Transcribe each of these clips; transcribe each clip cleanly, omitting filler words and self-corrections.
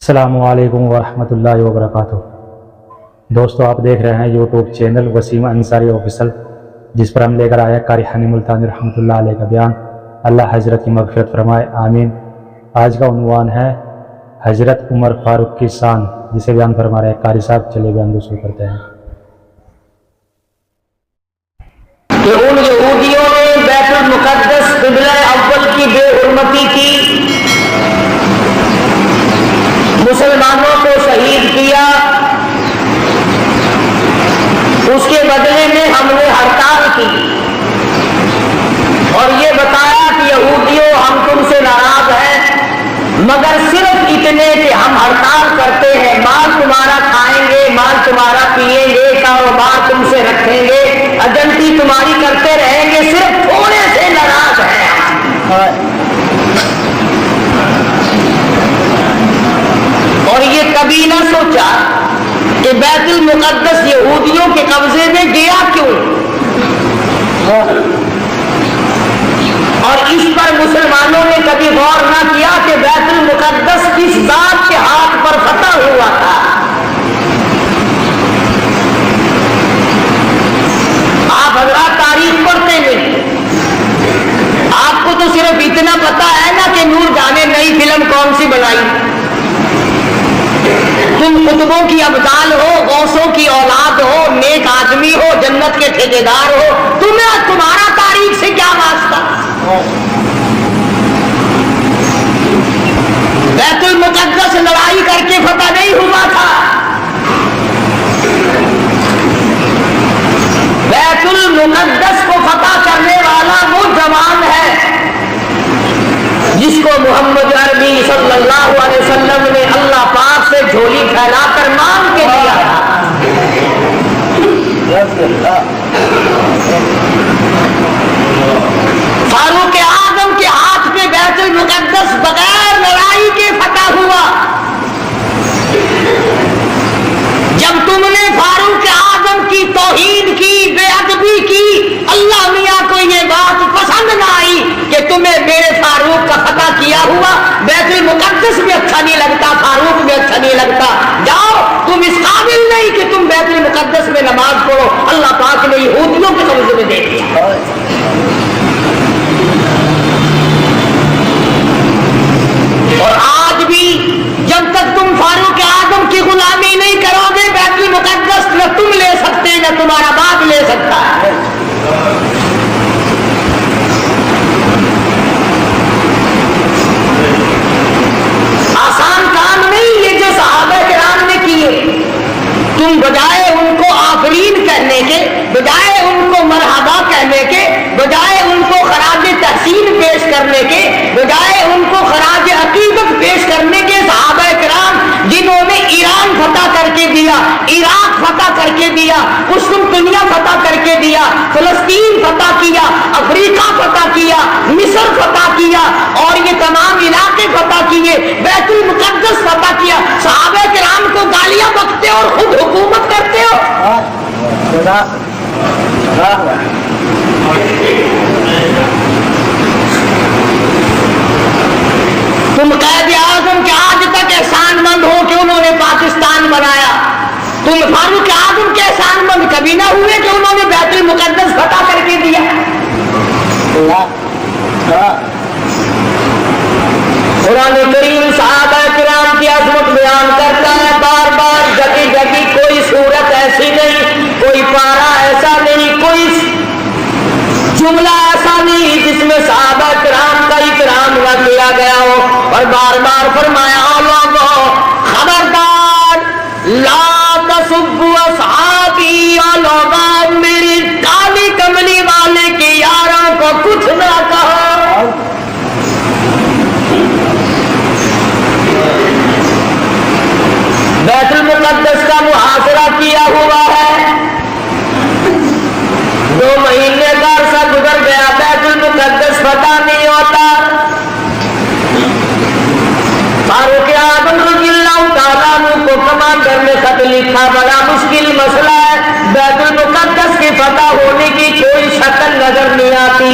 السلام علیکم ورحمۃ اللہ وبرکاتہ۔ دوستو، آپ دیکھ رہے ہیں YouTube channel Waseem Ansari official, جس پر ہم لے کر آئے قاری حنی ملتانی رحمۃ اللہ علیہ کا بیان۔ اللہ حضرت کی مغفرت فرمائے، آمین۔ آج کا عنوان ہے حضرت عمر فاروق کی شان، جسے بیان فرما رہے ہیں قاری صاحب۔ چلے بیان دوسرے کرتے ہیں کہ ان یہودیوں نے بیت المقدس قبلہ اول کی بے حرمتی کی، مسلمانوں کو شہید کیا، اس کے بدلے میں ہم نے ہڑتال کی اور یہ بتایا کہ یہودیوں ہم تم سے ناراض ہیں، مگر صرف اتنے کہ ہم ہڑتال کرتے ہیں، مال تمہارا کھائیں گے، مال تمہارا پیئیں گے، کاروبار تم سے رکھیں گے، ایجنٹی تمہاری کرتے رہیں گے، صرف تھوڑے سے ناراض ہیں۔ اور یہ کبھی نہ سوچا کہ بیت المقدس یہودیوں کے قبضے میں گیا کیوں، اور اس پر مسلمانوں نے کبھی غور نہ کیا کہ بیت المقدس کس ذات کے ہاتھ پر فتح ہوا تھا۔ آپ حضرات تاریخ پڑھتے ہیں، آپ کو تو صرف اتنا پتا ہے نا کہ نور جہاں نے نئی فلم کون سی بنائی۔ تم قطبوں کی ابدال ہو، غوثوں کی اولاد ہو، نیک آدمی ہو، جنت کے ٹھیکیدار ہو، تمہارا تاریخ سے کیا واسطہ؟ بیت المقدس لڑائی کر کے فتح نہیں ہوا تھا۔ بیت المقدس کو فتح کرنے والا وہ جوان ہے جس کو محمد عربی صلی اللہ علیہ وسلم نے اللہ پاک سے جھولی پھیلا کر مانگ کے دیا تھا۔ فاروق اعظم کے ہاتھ پہ بیت المقدس بغیر لڑائی کے فتح ہوا۔ جب تم نے فاروق اعظم کی توہین کی، بے ادبی کی، اللہ میاں کو یہ بات پسند نہ آئی کہ تمہیں میرے فاروق کا فتح کیا ہوا بیت المقدس بھی اچھا نہیں لگتا، فاروق بھی اچھا نہیں لگتا، جاؤ تم اس قابل نہیں کہ تم بیت المقدس میں نماز پڑھو، اللہ پاک نے یہودیوں کے قبضے میں دے دیا۔ اور آج بھی جب تک تم فاروق اعظم کی غلامی نہیں کرو گے، بیت المقدس نہ تم لے سکتے نہ تمہارا باپ لے سکتا ہے۔ آسان کام نہیں یہ جو صحابہ کرام نے کیے۔ تم بجائے ان کو آفرین کہنے کے، بجائے ان کو مرحبا کہنے کے، بجائے ان کو خراج تحسین پیش کرنے کے، بجائے ان کو خراج عقیدت پیش کرنے کے، صحابہ کرام جنہوں نے ایران فتح کر کے دیا، عراق فتح کر کے دیا، قسطنطنیہ فتح کر کے دیا، فلسطین فتح کیا، افریقہ فتح کیا، مصر فتح کیا، اور یہ تمام علاقے فتح کیے، بیت المقدس فتح کیا، صحابہ کرام کو گالیاں بکتے اور خود حکومت کرتے ہو۔ تم قائد اعظم کے آج تک احسان مند ہو کہ انہوں نے پاکستان بنایا، تم فاروق اعظم کے احسان مند کبھی نہ ہوئے کہ انہوں نے بیت المقدس فتح کر کے دیا۔ قرآن کریم صحابہ کرام کی عظمت بیان کرتا ہے، بار بار جگہ جگہ، کوئی صورت ایسی نہیں، کوئی پارا ایسا نہیں، کوئی جملہ ایسا نہیں جس میں صحابہ کرام کا اکرام نہ کیا گیا ہو، اور بار بار فرمایا لوگوں خبردار لا تسبوا اصحابی، لوگوں میری کالی کملی والے کے یاروں کو کچھ نہ کہو۔ بیت المقدس کا محاصرہ کیا ہوا ہے، 2 مہینے کا عرصہ گزر گیا، بیت المقدس فتح نہیں ہوتا۔ فاروق اعظم رضی اللہ تعالیٰ عنہ کو کمانڈر نے خط لکھا، بڑا مشکل مسئلہ ہے، بیت المقدس کی فتح ہونے کی کوئی شکل نظر نہیں آتی۔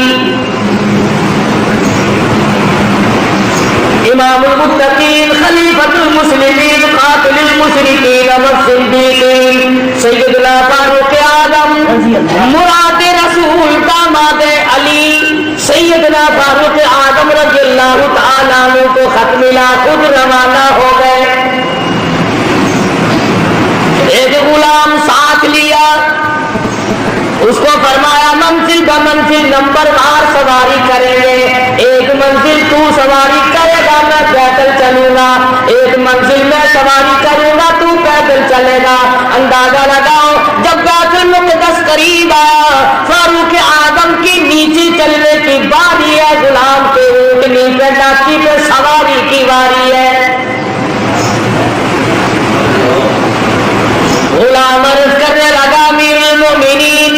امام المتقین خلیفۃ المسلمین नबीय्यीन वस्सिद्दीक़ीन सय्यदुना फारूक आज़म मुराद रसूल दामाद अली सैयदना फारूक आज़म रज़ियल्लाहु ताला अन्हु को खत मिला, खुद रवाना हो गए। एक गुलाम साथ लिया, उसको फरमाया मंजिल ब मंजिल नंबरवार सवारी करेंगे। एक मंजिल तू सवारी करेगा, मैं पैदल चलूंगा। एक मंजिल मैं सवारी करूंगा, तू पैदल चलेगा। अंदाजा लगाओ, जब बैतुल मुक़द्दस करीब आया, फारूक आज़म की नीचे चलने की बारी है, गुलाम के ऊँटनी पे डाकी पे सवारी की बारी है। गुलाम अर्ज़ करने लगा, अमीरुल मोमिनीन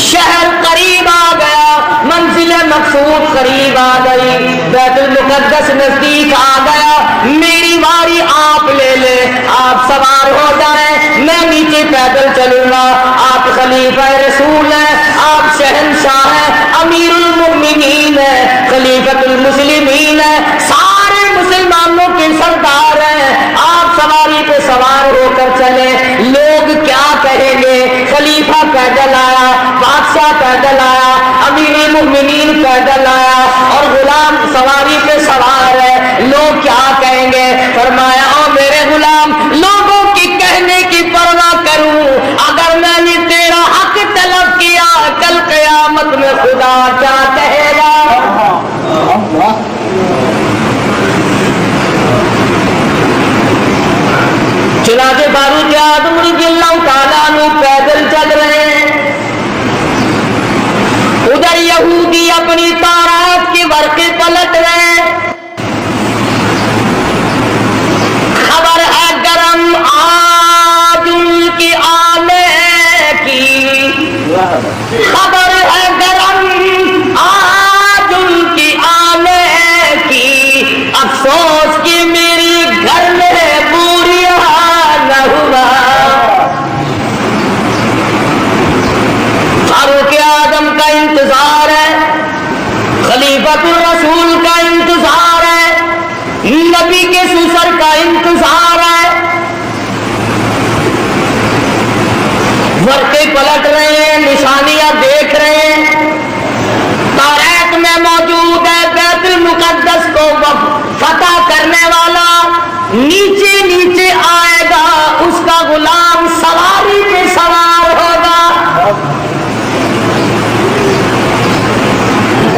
शहर करीब आ गया, मंजिल मकसूद करीब आ गई, बैतुल मुक़द्दस नजदीक आ गया, मेरी बारी आप ले ले, आप सवार हो जाए, मैं नीचे पैदल चलूंगा। आप खलीफा रसूल हैं, आप शहंशाह हैं, अमीरुल मोमिनीन हैं, खलीफतुल मुस्लिमीन हैं, सारे मुसलमानों के सरदार हैं, आप सवारी पे सवार होकर चले। लोग क्या कहेंगे? खलीफा पैदल आया, बादशाह पैदल आया, अमीरुल मोमिनीन पैदल आया और गुलाम सवारी पे सवार है, लोग क्या कहेंगे? फरमाया, ओ मेरे गुलाम, लोगों की कहने की परवाह करूं, अगर मैंने तेरा हक तलब किया, कल क़यामत में खुदा क्या कहेगा? चुनाचे फारूक आज़म रज़ियल्लाहु ताला अन्हु पैदल चल रहे हैं। उधर यहूदी अपनी तौरात के वर्के पलट रहे हैं। खबर है गरम आज उनकी आने की, खबर है गरम आज उनकी आने की, अफसोस कि मेरी घर में पूरिया न हुआ। फारूक आज़म का इंतजार है, खलीफतुर रसूल का इंतजार है, नबी के सुसर का इंतजार है। वर्के पलट रहे हैं, निशानियां देख रहे हैं। तौरात में मौजूद है बैतुल मुक़द्दस को फतह करने वाला नीचे नीचे आएगा, उसका गुलाम सवारी पे सवार होगा।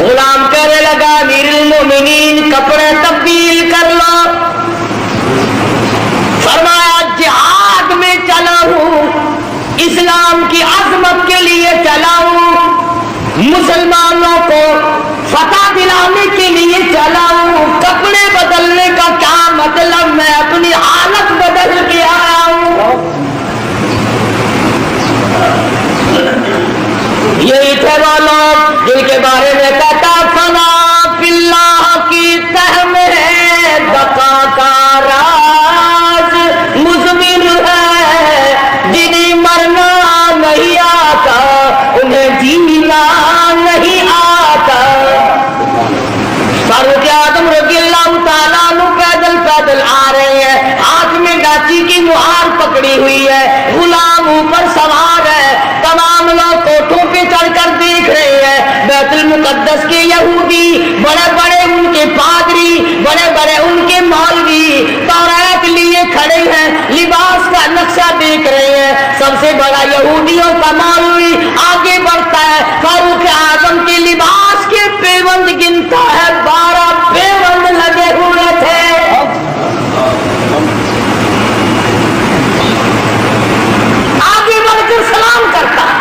गुलाम कहने लगा, अमीरुल मोमिनीन कपड़े तब्दील कर लो। फरमाया, जिहाद में चला हूं, इस्लाम की अजमत के लिए चला हूं, मुसलमानों को फतह दिलाने के लिए चला हूं। कपड़े बदलने का क्या मतलब? मैं अपनी हालत बदल के आया हूं। यही थे वो लोग जिनके बारे में कहता, फना फिल्लाह की तह में बका का राज मुज़मिर है, जिन्हें मरना नहीं आता उन्हें जीना नहीं आता। फारूक आज़म रज़ियल्लाहु ताला अन्हु पैदल पैदल आ रहे हैं, हाथ में डाची की मुहार पकड़ी हुई है, गुलाम ऊपर सवार है। तमाम लोग कोठों पे चढ़कर देख रहे हैं। बैतुल मुक़द्दस के यहूदी, बड़े बड़े उनके पादरी, बड़े बड़े उनके मौलवी तौरात लिए खड़े हैं, लिबास का नक्शा देख रहे हैं। सबसे बड़ा यहूदियों का मौलवी आगे बढ़ता है, फारूक आज़म के लिबास के पेवंद गिनता है, 12 पेवंद लगे हुए थे। आगे बढ़कर सलाम करता है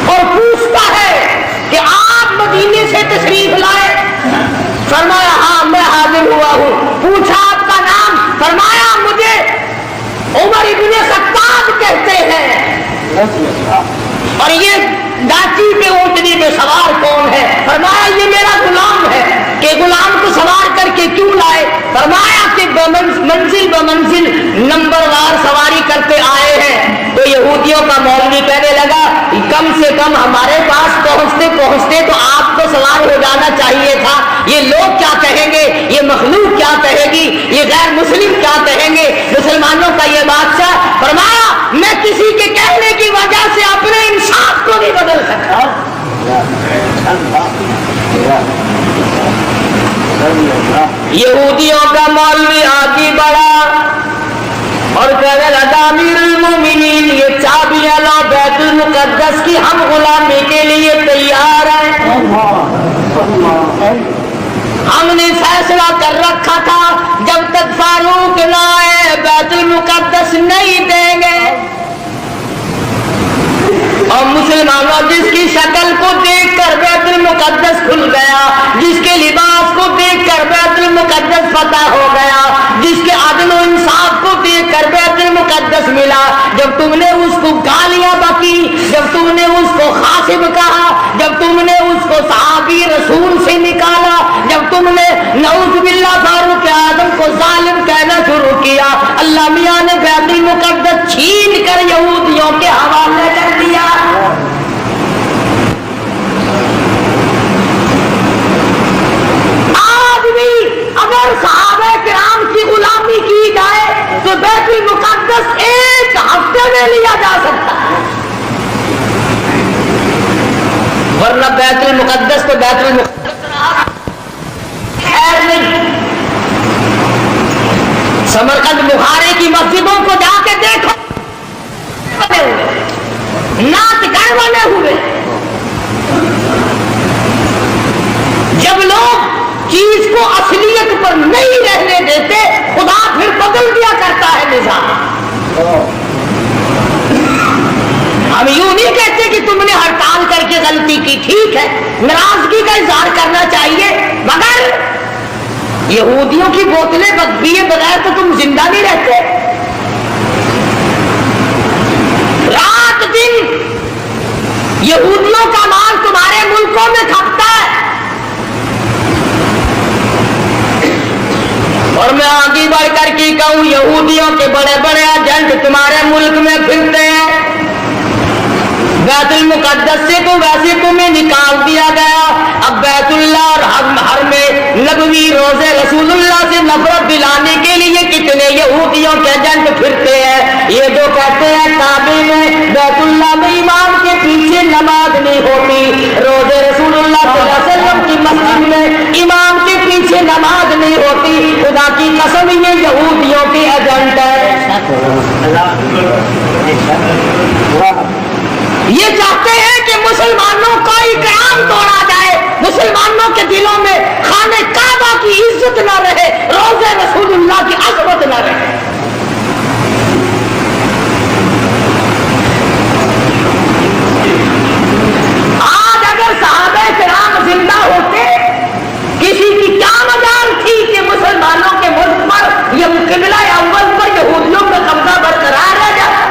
और पूछता है कि आप मदीने से तशरीफ लाए? फरमाया, हाँ मैं हाजिर हुआ हूँ। पूछा, आपका नाम? फरमाया, मुझे उमर इब्ने खत्ताब कहते हैं। और ये डाची पे ऊँटनी पे सवार कौन है? फरमाया, ये मेरा गुलाम है। कि गुलाम को सवार करके क्यों लाए? फरमाया कि मंजिल ब मंजिल नंबरवार सवारी करते आए हैं। तो यहूदियों का मौलवी कहने लगा, कम से कम हमारे पास पहुंचते पहुंचते तो आपको सवार हो जाना चाहिए था। ये लोग क्या कहेंगे? ये मखलूक क्या कहेगी? ये गैर मुस्लिम क्या कहेंगे? मुसलमानों का ये बादशाह वजह से अपने इंसाफ को भी बदल सकता है। यहूदियों का मौलवी आगे बढ़ा और कहने लगा अमीरुल मोमिनीन, ये चाबियां लो बैतुल मुकद्दस की, हम गुलामी के लिए तैयार हैं। हमने फैसला कर रखा था जब तक फारूक ना आए बैतुल मुकद्दस नहीं देंगे। और मुसलमानों, जिसकी शक्ल को देखकर बैतुल मुकद्दस खुल गया, जिसके लिबास को देखकर बैतुल मुकद्दस पता हो गया, जिसके अदल और इंसाफ को देखकर बैतुल मुकद्दस मिला, जब तुमने उसको गालियां बकी, जब तुमने उसको खासिब कहा, जब तुमने उसको सहाबी रसूल से निकाला, जब तुमने नऊज़ बिल्लाह फारूक आजम को जालिम कहना शुरू किया, अल्लाह मियां ने बैतुल मुकद्दस छीन कर यहूदियों के हवाले कर दिया। आज भी अगर सहाबा किराम की गुलामी की जाए तो बैतुल मुकद्दस एक हफ्ते में लिया जा सकता है, वरना बैतुल मुकद्दस तो बैतुल मुकद्दस रहा खैर नहीं। समरकंद बुखारी की मस्जिदों को जाके देखो, नाचगान बने हुए। जब लोग चीज को असलियत पर नहीं रहने देते, खुदा फिर बदल दिया करता है निजाम। हम यूं नहीं कहते कि तुमने हड़ताल करके गलती की, ठीक है, नाराजगी का इजहार करना चाहिए, मगर यहूदियों की बोतलें पिए बगैर तो तुम जिंदा नहीं रहते। रात दिन यहूदियों का माल तुम्हारे मुल्कों में खपता है, और मैं आगे बढ़ करके कहूं, यहूदियों के बड़े बड़े एजेंट तुम्हारे मुल्क में फिरते हैं। बैतुल मुकद्दस से तो वैसे तुम्हें निकाल दिया गया, अब बैतुल्लाह और हर में नबवी रोजे रसूलुल्लाह से नफरत दिलाने के लिए कितने यहूदियों के एजेंट फिरते हैं। ये जो कहते हैं काबे में बैतुल्लाह में इमाम के पीछे नमाज नहीं होती, रोजे रसूलुल्लाह सल्लल्लाहु अलैहि वसल्लम की मस्जिद में इमाम के पीछे नमाज नहीं होती, खुदा की कसम ये यहूदियों के एजेंट है। ये चाहते हैं कि मुसलमानों का इकराम तोड़ा जाए, मुसलमानों के दिलों में खाने काबा की इज्जत न रहे, रोज़े रसूलुल्लाह की अज़मत न रहे। आज अगर सहाबा किराम जिंदा होते, किसी की क्या मजाल थी कि मुसलमानों के मुल्क पर यह किबला अव्वल पर यहूदियों का कब्जा बरकरार रह जाए।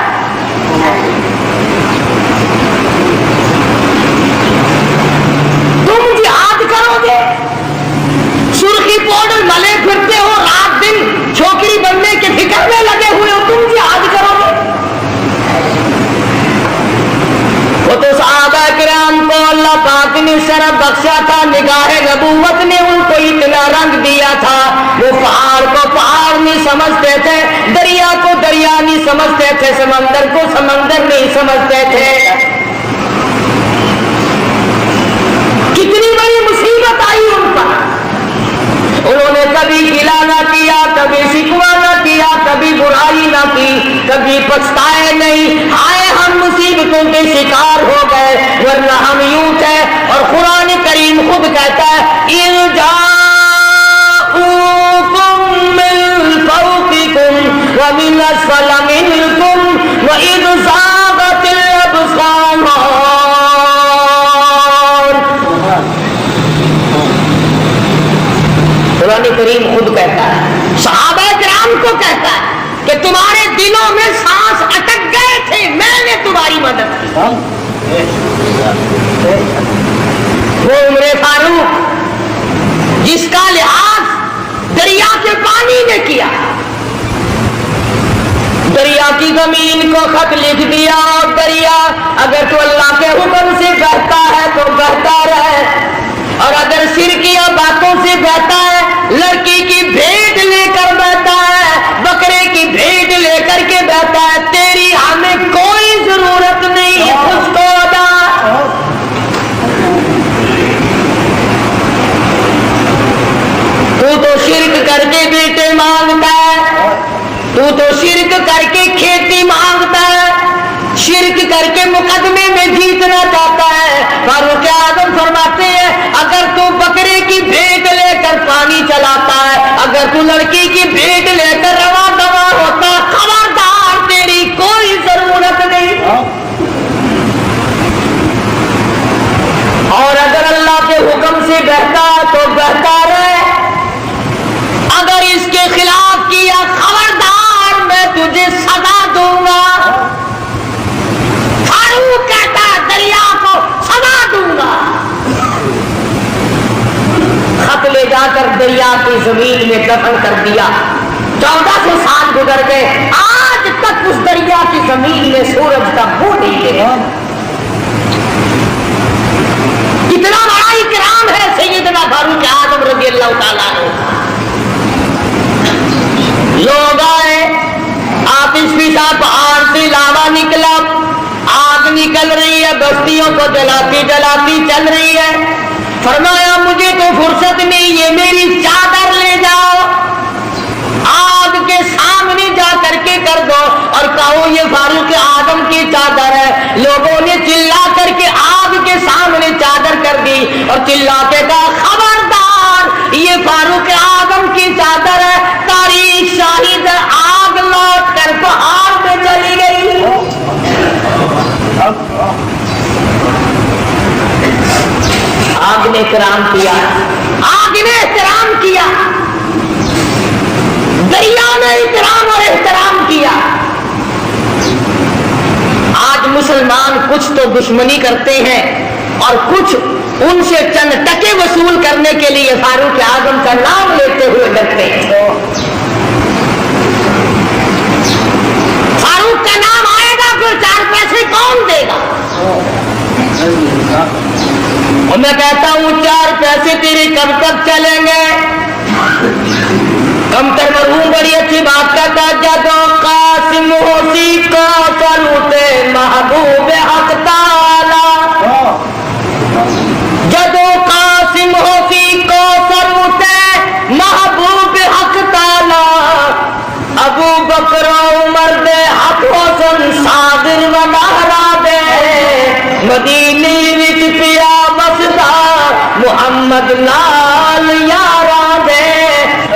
करोगे, सुर्खी पाउडर मले फिरते हो, रात दिन छोकरी बनने के फिक्र में लगे हुए हो, तुम जिहाद करोगे? वो तो सहाबा किराम को अल्लाह पाक ने शरफ बख्शा था, निगाहे नबूवत ने उनको इतना रंग दिया था, वो पहाड़ को पहाड़ नहीं समझते थे, दरिया को दरिया नहीं समझते थे, समंदर को समंदर नहीं समझते थे। कितनी बड़ी मुसीबत आई उन पर, उन्होंने कभी गिला ना किया, कभी शिकवा ना किया, कभी बुराई ना की, कभी पछताए नहीं, हाय हम मुसीबतों के शिकार हो गए, वरना हम यूं थे। और कुरान करीम खुद कहता है, इरजाऊकुम मिन फौकिकुम व मिन अस्फल मिनकुम व इद ज़ागतिल अब्सार। कुरान करीम खुद कहता है, सहाबा किराम को कहता है कि तुम्हारे दिलों में सांस अटक गए थे, मैंने तुम्हारी मदद की। वो उमरे फारूक जिसका लिहाज दरिया के पानी ने किया, दरिया की जमीन को खत लिख दिया, और दरिया अगर तो अल्लाह के हुक्म से बहता है तो बहता रहे, और अगर सिरकिया बातों से बहता है, लड़की की भेंट लेकर बहता है, बकरे की भेंट लेकर के बहता है, तेरी हमें कोई जरूरत नहीं शिर्क करके खेती मांगता है, शिर्क करके मुकदमे में जीतना चाहता है। फारूक आजम फरमाते हैं अगर तू बकरे की भेंट लेकर पानी चलाता है, अगर तू लड़की की भेंट लेकर रवा दवा होता, खबरदार तेरी कोई जरूरत नहीं। और अगर अल्लाह के हुक्म से बहता तो बहता रहे, अगर इसके खिलाफ किया खबरदार मैं तुझे सजा दूंगा। फारूक कहता दरिया को सजा दूंगा। खत ले जाकर दरिया की जमीन में दफन कर दिया। 1400 साल गुजर गए, आज तक उस दरिया की जमीन में सूरज का बू नहीं गिरा। कितना बड़ा इकराम है सैयदना फारूक आजम रज़ी अल्लाह ताला अन्हु। लोग आए, आतिश साहब पहाड़ से लावा निकला, आग निकल रही है, बस्तियों को जलाती जलाती चल रही है। फरमाया मुझे तो फुर्सत नहीं, ये मेरी चादर ले जाओ, आग के सामने जा करके कर दो और कहो ये फारूक आजम की चादर है। लोगों ने चिल्ला करके आग के सामने चादर कर दी और चिल्ला के कहा खबरदार ये फारूक आजम की चादर है। तारीख शाहिद है, आग लौट कर पहाड़ में चली गई। आग ने एहतराम किया, आग ने एहतराम किया, दरिया ने इकराम और एहतराम किया। आज मुसलमान कुछ तो दुश्मनी करते हैं और कुछ उनसे चंद टके वसूल करने के लिए फारूक आजम का नाम लेते हुए डरते हैं। फारूक का नाम आएगा फिर 4 पैसे कौन देगा? और मैं कहता हूं 4 पैसे तेरे कब तक चलेंगे? कमतर मरहूम बड़ी अच्छी बात करता, जदो कासिम होसी को सरूते महबूब हक ताला, जदो कासिम होसी को सरूते महबूब हक ताला, अबू बकर उमर दे हक होसन सादिर व महरा दे, मदीने विच पिया बसदा मुहम्मद नाल यारा दे,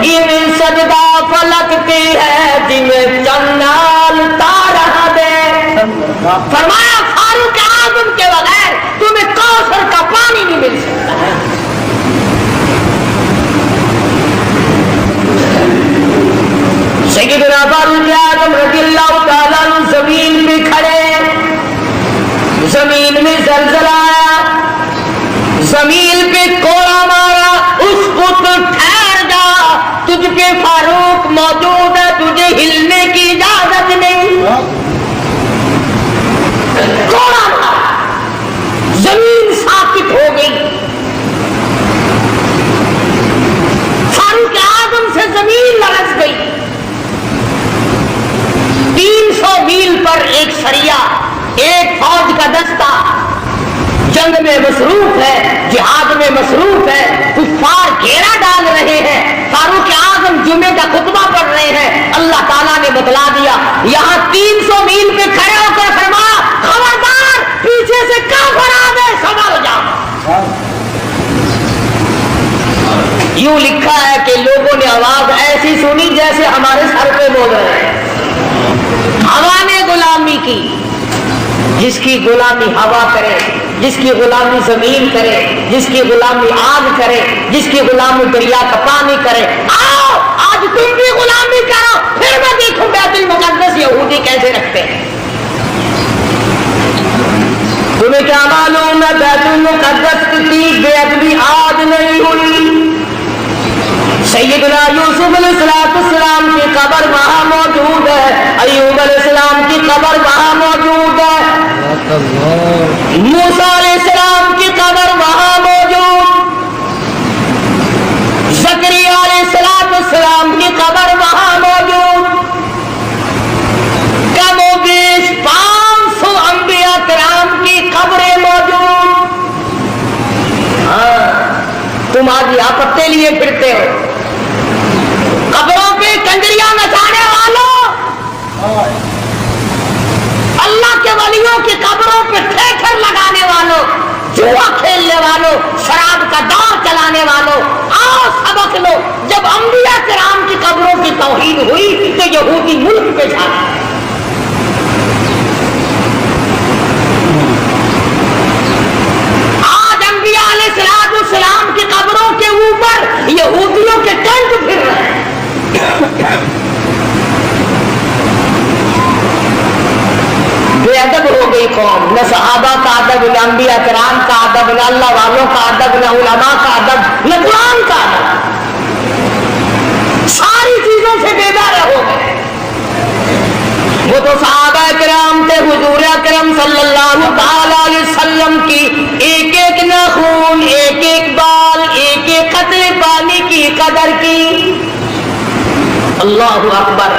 इवें सजदा फलक की है जिमें चन्नाल तारा दे। फरमाया फारूक आजम के बगैर तुम्हें कौसर का पानी नहीं मिल सकता है। सैयदना फारूक आजम रज़ियल्लाहु ताला अन्हु जमीन में खड़े, जमीन में जलजला आया, जमीन पे कोड़ा मारा, उस पुत्र ठहर जा, तुझ पे फारूक मौजूद है, तुझे हिलने की इजाजत नहीं। कोड़ा मारा, जमीन साकित हो गई। फारूक आजम से जमीन लरस गई। 300 मील पर एक सरिया, एक फौज का दस्ता जंग में मसरूफ है, जिहाद में मसरूफ है, कुफ्फार घेरा डाल रहे हैं। फारूक आजम जुमे का खुतबा पढ़ रहे हैं। अल्लाह ताला ने बतला दिया, यहाँ 300 मील पे खड़े होकर फरमाया खबरदार पीछे से काफिर आ गए, संभल जाओ। यूं लिखा है कि लोगों ने आवाज ऐसी सुनी जैसे हमारे सर पे बोल रहे हैं। हवा ने गुलामी की, जिसकी गुलामी हवा करे, जिसकी गुलामी जमीन करे, जिसकी गुलामी आग करे, जिसकी गुलामी दरिया का पानी करे, आओ आज तुम भी गुलामी करो, फिर मैं देखूं बैतुल मुकद्दस यहूदी कैसे रखते हैं। तुम्हें क्या मालूम है बैतुल मुकद्दस की बेअदबी आज नहीं हुई। सैयदना यूसुफ अलैहिस्सलाम की कब्र वहां मौजूद है, अय्यूब अलैहिस्सलाम की कब्र वहां मौजूद है, मूसा अलैहिस्सलाम की कब्र वहां मौजूद, ज़करिया अलैहिस्सलाम की कब्र वहां मौजूद, कमोबेश 500 अंबिया किराम की कब्रें मौजूद। हाँ, तुम आज यहाँ पत्ते लिए फिरते हो, कब्रों पे कंजरियां नचाने वालों, जुआ खेलने वालों, शराब का दौर चलाने वालों, आओ सबक लो। जब अंबिया किराम की कब्रों की तौहीद हुई तो यहूदी मुल्क पे छा गए। आज अंबिया अलैहिस्सलाम की कब्रों के ऊपर यहूदियों के टेंट फिर रहे हैं। बेअदब हो गई कौम, न सहाबा का अदब, न अंबिया किराम का अदब, न अल्लाह वालों का अदब, न उलमा का अदब, न कुरान का अदब। सारी चीजों से बेदार हो गए। वो तो सहाबा किराम थे, हुजूर अकरम सल्लल्लाहु अलैहि वसल्लम की एक एक नाखून, एक एक बाल, एक एक कतरे पानी की कदर की। अल्लाह अकबर।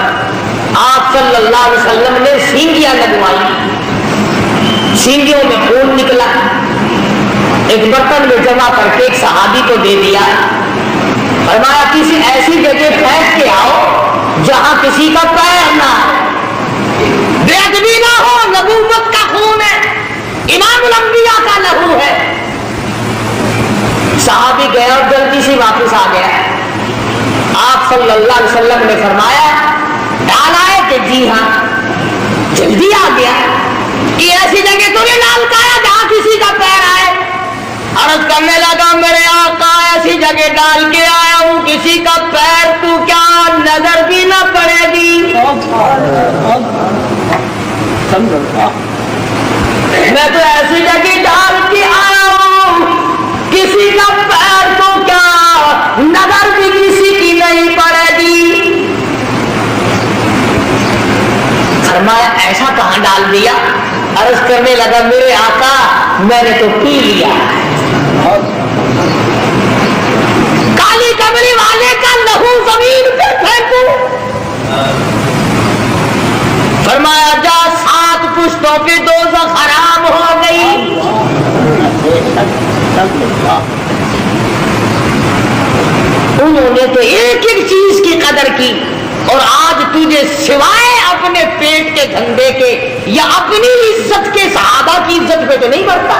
आप सल्लल्लाहु अलैहि वसल्लम ने सींगियां लगवाई, सींगियों में खून निकला, एक बर्तन में जमा करके एक सहाबी को दे दिया। फरमाया किसी ऐसी जगह फेंक के आओ जहां किसी का पैर ना हो, बेअदबी ना हो, नबूवत का खून है, इमामुल अंबिया का लहू है। सहाबी गया और जल्दी से वापस आ गया। आप सल्लल्लाहु अलैहि वसल्लम ने फरमाया डाला है कि जी हाँ, जल्दी आ गया कि ऐसी जगह तूने डाल खाया जहां किसी का पैर आए। अर्ज करने लगा मेरे आका ऐसी जगह डाल के आया हूं किसी का पैर, तू क्या नजर भी ना पड़ेगी? मैं तो ऐसी जगह डाल के आया हूं किसी का पैर, तो क्या नजर भी किसी की नहीं पड़ेगी? फरमाया ऐसा कहां डाल दिया? अर्ज करने लगा मेरे आका मैंने तो पी लिया। काली कमरी वाले का लहू जमीन पे फेंकू। फरमाया जा 7 पुश्तों की दोज़ख हराम हो गई। उन्होंने तो एक एक चीज की कदर की और आज तुझे सिवाय अपने पेट के धंधे के या अपनी इज्जत के सहाबा की इज्जत पे तो नहीं बढ़ता।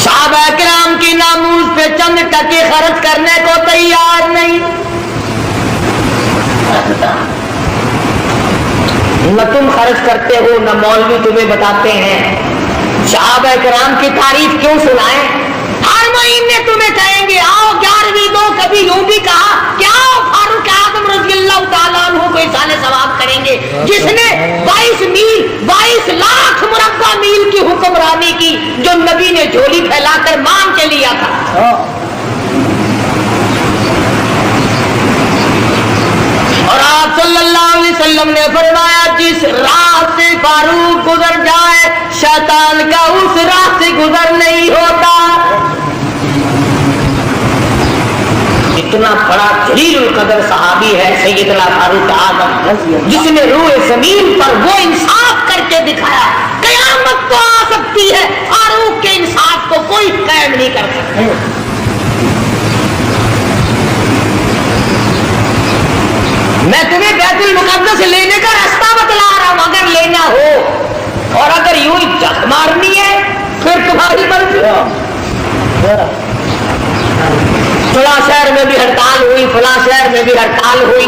सहाबा किराम की नामूस पे चंद टके खर्च करने को तैयार नहीं। न तुम खर्च करते हो न मौलवी तुम्हें बताते हैं। सहाबा किराम की तारीफ क्यों सुनाएं? हर महीने तुम्हें कहेंगे आओ 11वीं दो, कभी यूं भी कहा क्या फारूक आजम रज़ियल्लाहु ताला अन्हु को इसाले सवाब करेंगे जिसने 22 मील 22 लाख मुरब्बा मील की हुक्मरानी की, जो नबी ने झोली फैलाकर मांग के लिया था। और आप सल्लल्लाहु अलैहि वसल्लम ने फरमाया जिस राह से फारूक गुजर जाए शैतान का उस राह से गुजर नहीं होता। इतना बड़ा जलीलुल कदर सहाबी है सैयदना फारूक आजम, जिसने रूह जमीन पर वो इंसाफ करके दिखाया। कयामत तो आ सकती है, फारूक के इंसाफ को कोई कायम नहीं कर सकता। मैं तुम्हें बैतुल मुकद्दस लेने का रास्ता बतला रहा हूं, अगर लेना हो और अगर यूं ही जख मारनी है फिर तुम्हारी मर्जी। फला शहर में भी हड़ताल हुई, फला शहर में भी हड़ताल हुई,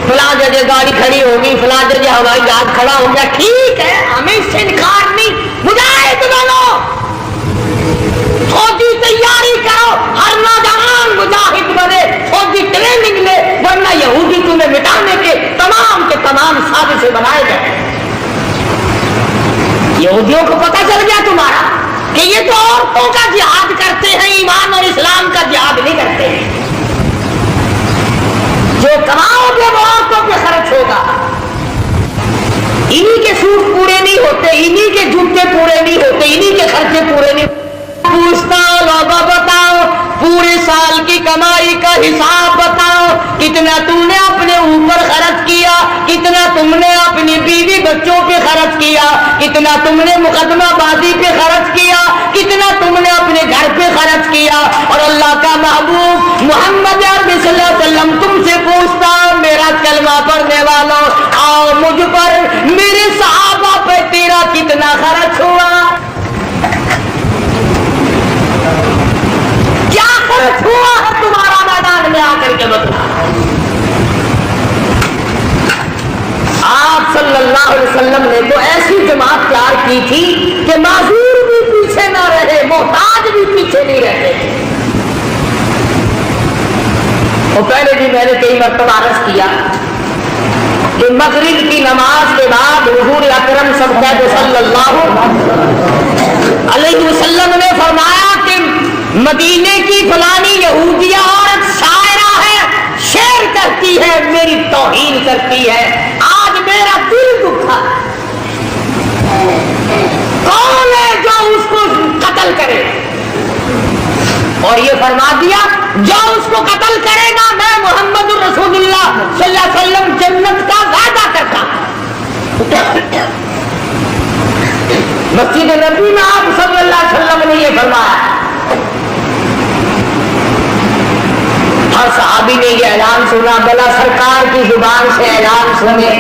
फला जगह गाड़ी खड़ी होगी, फला जगह हवाई जहाज खड़ा हो गया, ठीक है हमें इससे इनकार नहीं। मुजाहिद बनो, फौजी तैयारी करो, हर नौजवान मुजाहिद बने, फौजी ट्रेनिंग ले, वरना यहूदी तुम्हें मिटाने के तमाम साजिशें बनाए गए। यहूदियों को पता चल गया तुम्हारा कि ये तो औरतों का जिहाद करते हैं, ईमान और इस्लाम का जिहाद नहीं करते हैं। जो कमाओगे वो औरतों पे खर्च होगा। इन्हीं के सूट पूरे नहीं होते, इन्हीं के जूते पूरे नहीं होते, इन्हीं के खर्चे पूरे नहीं। पूछता लोगों बताओ पूरे साल की कमाई का हिसाब बताओ, कितना तुमने अपने ऊपर खर्च किया, कितना तुमने अपनी बीवी बच्चों पे खर्च किया, कितना तुमने मुकदमाबाजी पे खर्च किया, कितना तुमने अपने घर पे खर्च किया। और अल्लाह का महबूब मोहम्मद अरबी सल्लल्लाहु अलैहि वसल्लम तुमसे पूछता मेरा कलमा पढ़ने वालों आओ मुझ पर, मेरे सहाबा पे तेरा कितना खर्च हुआ। वसल्लम ने तो ऐसी जमात तैयार की थी कि माजूर भी पीछे ना रहे, मोहताज भी पीछे नहीं रहते। और पहले भी मैंने कई मरतबा अर्ज किया कि मगरिब की नमाज के बाद हुजूर अकरम सल्लल्लाहु अलैहि वसल्लम ने फरमाया कि मदीने की फलानी यहूदिया औरत शायरा है, शेर करती है, मेरी तौहीन करती है, आज मेरा दिल दुखा। कौन है जो उसको कत्ल करे? और ये फरमा दिया जो उसको कत्ल करेगा मैं मोहम्मद रसूलुल्लाह सल्लल्लाहु अलैहि वसल्लम जन्नत का वादा करता। मस्जिद नबी में आप सल्लल्लाहु अलैहि वसल्लम ने ये फरमाया। हर सहाबी ने ये ऐलान सुना, भला सरकार की जुबान से ऐलान सुने,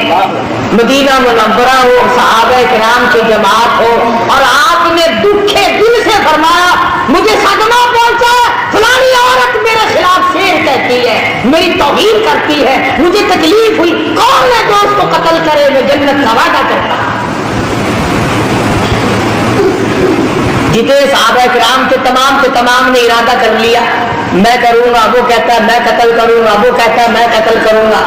मदीना मुनव्वरा हो, सहाबा किराम की जमात हो, और आपने दुखे दिल से फरमाया मुझे सदमा पहुंचा, फलानी औरत मेरे खिलाफ शेर कहती है, मेरी तौहीन करती है, मुझे तकलीफ हुई, कौन है जो उसको कत्ल करे, मैं जन्नत का वादा करता। जितने सहाबा किराम के तमाम ने इरादा कर लिया, मैं करूंगा, वो कहता है मैं कत्ल करूंगा, वो कहता है मैं कत्ल करूंगा।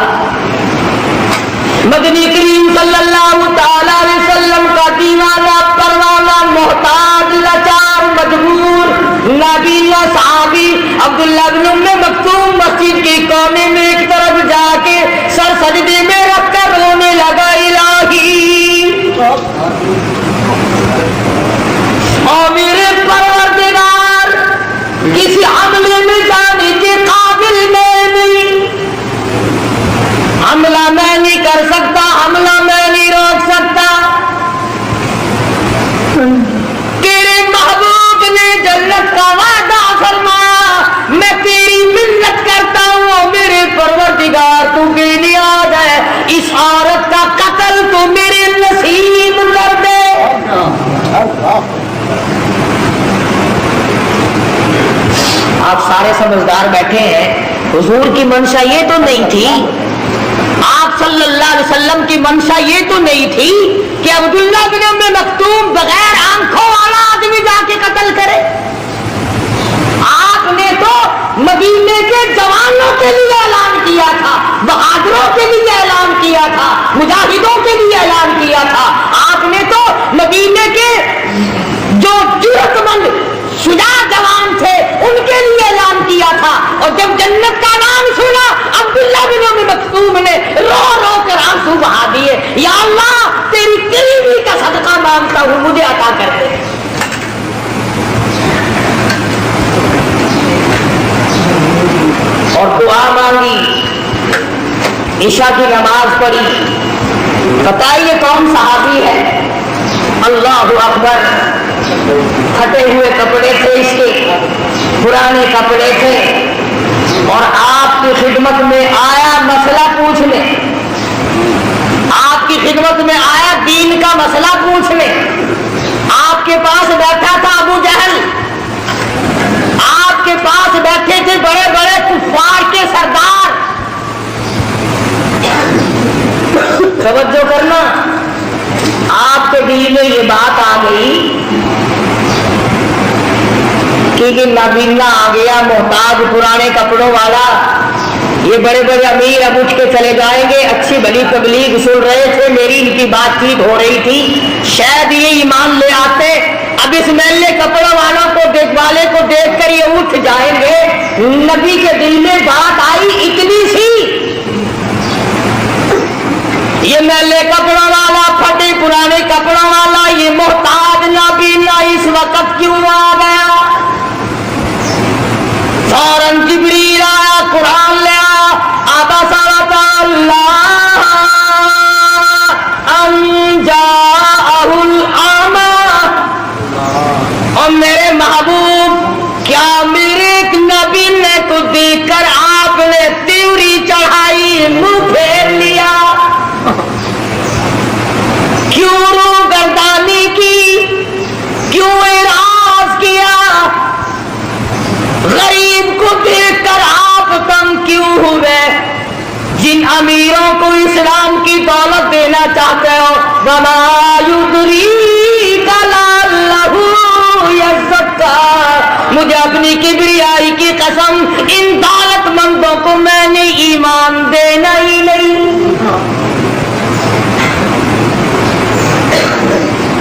मदनी करीम सल्लल्लाहु ताला अलैहि वसल्लम का दीवाना परवाना मोहताज लाचार मजबूर नाबीना सहाबी अब्दुल्लाह बिन उम्मे मक्तूम मस्जिद के कोने में एक तरफ जाके सर सजदे में रखकर रोने लगा, इलाही और मेरे परवरदिगार किसी हमले में जाने के काबिल मैं नहीं, हमला मैं नहीं कर सकता, हमला मैं नहीं रोक सकता। तेरे महबूब ने जन्नत का वादा फरमाया, मैं तेरी मिन्नत करता हूँ मेरे परवरदिगार तू बेनियाज है, इस औरत का कत्ल तो मेरे नसीब कर दे। आप सारे समझदार बैठे हैं, हुजूर की मंशा ये तो नहीं थी, आप सल्लल्लाहु अलैहि वसल्लम की मंशा ये तो नहीं थी कि अब्दुल्लाह बिन उम्मे मक्तूम बगैर आंखों वाला आदमी जाके कत्ल करे। आपने तो मदीने के जवानों के लिए ऐलान किया था, बहादुरों के लिए ऐलान किया था, मुजाहिदों के लिए ऐलान किया था। आपने तो मदीने के जो जुर्रतमंद शुजा जवान थे उनके लिए ऐलान किया था। और जब जन्नत का नाम सुना अब्दुल्लाह बिन उम्मे मक्तूम ने रो रो कर आंसू बहा दिए, या अल्लाह तेरी करीमी का सदका मांगता हूं, मुझे अता कर दे। और दुआ मांगी, ईशा की नमाज पढ़ी। बताइए कौन सहाबी है? अल्लाह अकबर। फटे हुए कपड़े थे इसके, पुराने कपड़े थे, और आपकी खिदमत में आया मसला पूछने, आपकी खिदमत में आया दीन का मसला पूछने। आपके पास बैठा था अबू जहल, आपके पास बैठे थे बड़े बड़े कुफार के सरदार। तवज्जो करना, आपके दिल में ये बात आ गई कि नाबीना आ गया, मोहताज पुराने कपड़ों वाला, ये बड़े बड़े अमीर अब उठ के चले जाएंगे। अच्छी भली तबलीग सुन रहे थे, मेरी इनकी बातचीत हो रही थी, शायद ये ईमान ले आते। अब इस मैले कपड़ों वालों को वाले को देखकर ये उठ जाएंगे। नबी के दिल में बात आई इतनी सी, ये मैले कपड़ों वाला, फटे पुराने कपड़ों वाला, ये मोहताज नाबीना इस वक्त क्यों आ गया? फौरन जिब्रील आया, कुरान ले आया, और मेरे महबूब क्या मेरे एक नबी ने तो देखकर आपने त्योरी चढ़ाई, मुंह फेर लिया, क्यों गर्दानी की, क्यों एराज किया? गरीब को देखकर आप तंग क्यों हुए? जिन अमीरों को इस्लाम की दौलत देने دینا چاہتے ہو وما یدریک لعلہ یزکا، مجھے اپنی کبریائی کی قسم ان دولت مندوں کو میں نے ایمان دینا ہی نہیں۔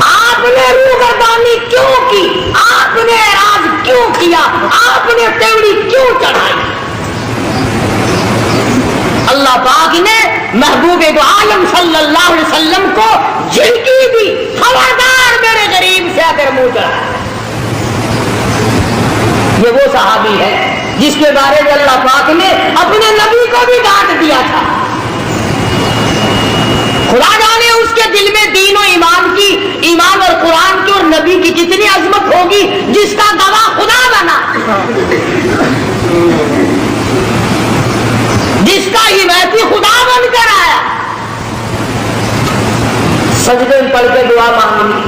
آپ نے روگردانی کیوں کی؟ آپ نے اعراض کیوں کیا؟ آپ نے تیوڑی کیوں چڑھائی؟ اللہ پاک نے محبوب عالم صلی اللہ علیہ وسلم کو جھڑکی دی، خبردار میرے غریب سے اگر منہ چڑھا۔ یہ وہ صحابی ہے جس کے بارے میں اللہ پاک نے اپنے نبی کو بھی ڈانٹ دیا تھا۔ خدا جانے اس کے دل میں دین و ایمان کی، ایمان اور قرآن کی اور نبی کی کتنی عظمت ہوگی، جس کا گواہ خدا بنا، جس کا حمایتی خدا بن کر آیا۔ سجدے میں پڑھ کے دعا مانگی،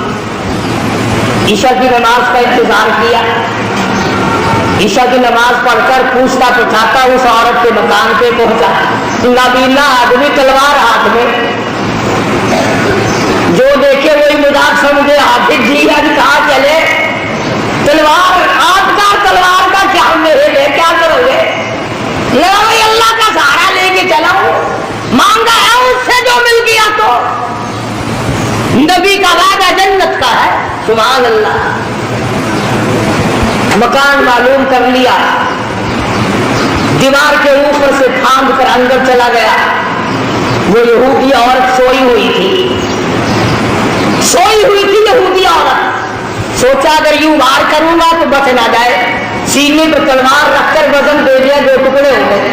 عشاء کی نماز کا انتظار کیا، عشاء کی نماز پڑھ کر پوچھتا پچھاتا اس عورت کے مکان پہ پہنچا، نابینا آدمی تلوار ہاتھ میں، جو دیکھے وہی مذاق سمجھے، حافظ جی آج کہاں چلے، تلوار آج کا تلوار کا کیا میرے لے کیا کرو گے؟ لڑائی اللہ کا سہارا لے کے چلا ہوں، مانگا ہے اس سے جو مل گیا تو، نبی کا وعدہ جنت کا ہے، سبحان اللہ۔ مکان معلوم کر لیا، دیوار کے اوپر سے پھاند کر اندر چلا گیا، وہ یہودی عورت سوئی ہوئی تھی، سوئی ہوئی تھی یہودی عورت، سوچا اگر یوں وار کروں گا تو بچ نہ جائے، سینے پر تلوار رکھ کر وزن دے دیا، جو ٹکڑے ہو گئے،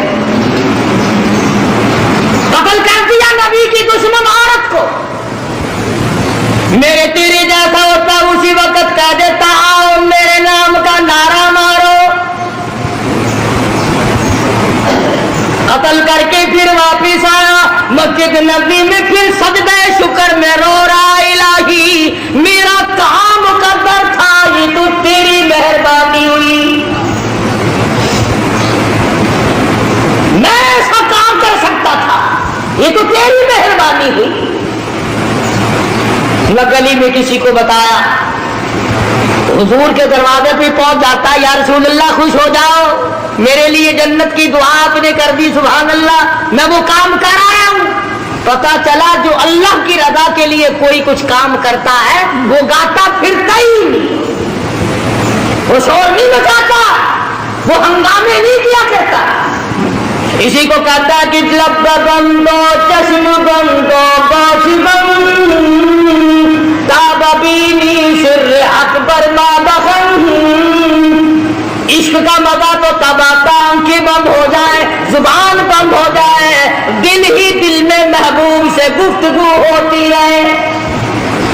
قتل کر دیا نبی کی دشمن عورت کو۔ میرے تیرے جیسا ہوتا اسی وقت کہہ دیتا آؤ میرے نام کا نعرہ مارو، قتل کر کے پھر واپس آیا مسجد نبی میں، پھر سجدہ شکر میں رو رہا، الہی میرا کہاں مقدر تھا، یہ تو تیری مہربانی ہوئی، میں ایسا کام کر سکتا تھا، یہ تو تیری مہربانی ہوئی۔ میں گلی میں کسی کو بتایا، حضور کے دروازے پہ پہنچ جاتا، یا رسول اللہ خوش ہو جاؤ، میرے لیے جنت کی دعا آپ نے کر دی، سبحان اللہ، میں وہ کام کر آیا ہوں۔ پتا چلا جو اللہ کی رضا کے لیے کوئی کچھ کام کرتا ہے وہ گاتا پھرتا ہی نہیں، وہ شور نہیں مچاتا، وہ ہنگامے نہیں کیا کرتا۔ اسی کو کہتا کہ لب بندو چشم بندو باش بند تابینی سر اکبر مادخن، عشق کا مزہ تو تب آتا آنکھیں بند ہو جائے، زبان بند ہو جائے، دل ہی دل میں محبوب سے گفتگو ہوتی ہے۔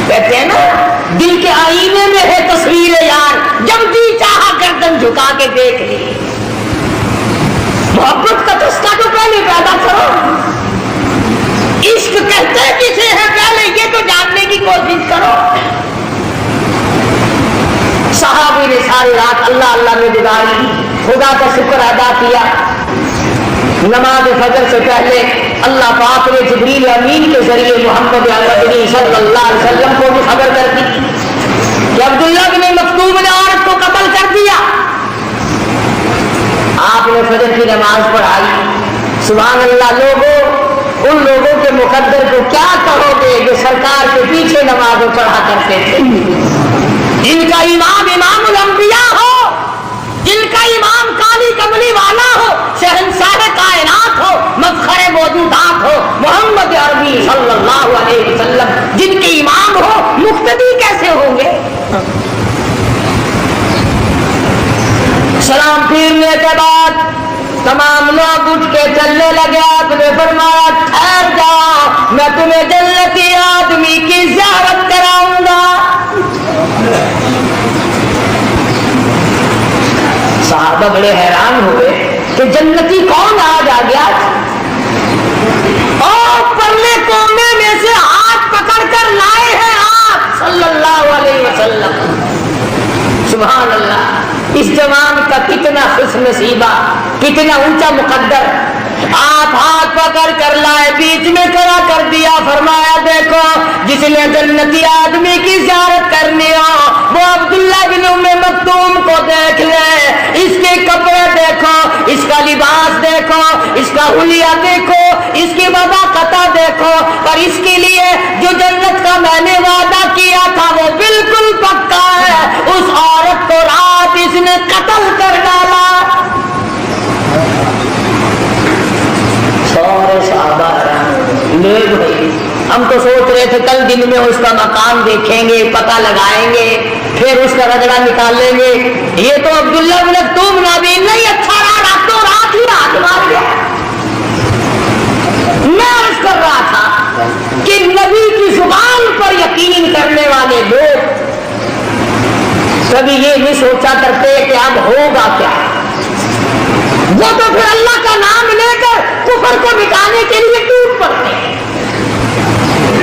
کہتے ہیں نا دل کے آئینے میں ہے تصویر یار، جب جی چاہا گردن جھکا کے دیکھ لی۔ محبت کا تسکا تو پہلے پیدا کرو، عشق کہتے کسے ہے پہلے یہ تو جاننے کی کوشش کرو۔ صحابی نے ساری رات اللہ اللہ میں گزاری، خدا کا شکر ادا کیا۔ نماز فجر سے پہلے اللہ پاک نے جبریل امین کے ذریعے محمد عربی صلی اللہ علیہ وسلم کو بھی خبر کر دی کہ عبداللہ بن مکتوم نے عورت کو قتل کر دیا۔ آپ نے فجر کی نماز پڑھائی، سبحان اللہ۔ لوگوں، ان لوگوں کے مقدر کو کیا کہو گے جو سرکار کے پیچھے نماز پڑھا کرتے تھے، جن کا امام امام الانبیاء ہو، جن کا امام کالی کملی والا ہو، شہنشاہ کائنات ہو، مفخر موجودات ہو، محمد عربی صلی اللہ علیہ وسلم جن کے امام ہو، مقتدی کیسے ہوں گے؟ سلام پھیرنے کے بعد تمام لوگ اٹھ کے چلنے لگے۔ آپ نے فرمایا ٹھہر جاؤ، میں تمہیں جنتی آدمی کی زیارت کراؤں گا۔ صحابہ بڑے حیران ہوئے کہ جنتی کون آج آ گیا، اور پرلے کونے میں سے ہاتھ پکڑ کر لائے ہیں آپ صلی اللہ علیہ وسلم۔ سبحان اللہ، اس جوان کا کتنا خوش نصیبہ، کتنا اونچا مقدر۔ آپ ہاتھ پکڑ کر لائے، بیچ میں کھڑا کر دیا، فرمایا دے जिसने जन्नती आदमी की ज़ियारत करनी हो वो अब्दुल्लाह बिन उम्मे मक्तूम को देख ले। इसके कपड़े देखो, इसका लिबास देखो, इसका हुलिया देखो, इसकी वज़ाकता देखो, पर इसके लिए जो जन्नत का मैंने वादा किया था वो बिल्कुल पक्का है। उस औरत को रात इसने कत्ल कर डाला। सारे सहाबा ले भाई, हम तो सोच रहे थे कल दिन में उसका मकान देखेंगे, पता लगाएंगे, फिर उसका रगड़ा निकालेंगे। ये तो अब्दुल्लाह बिन मक्तूम नाबीन नहीं अच्छा रहा, रातों रात ही हाथ मार गया। मैं अर्ज कर रहा था कि नबी की जुबान पर यकीन करने वाले लोग कभी ये नहीं सोचा करते कि अब होगा क्या। वो तो फिर अल्लाह का नाम लेकर कुफर को मिटाने के लिए टूट पड़ते हैं।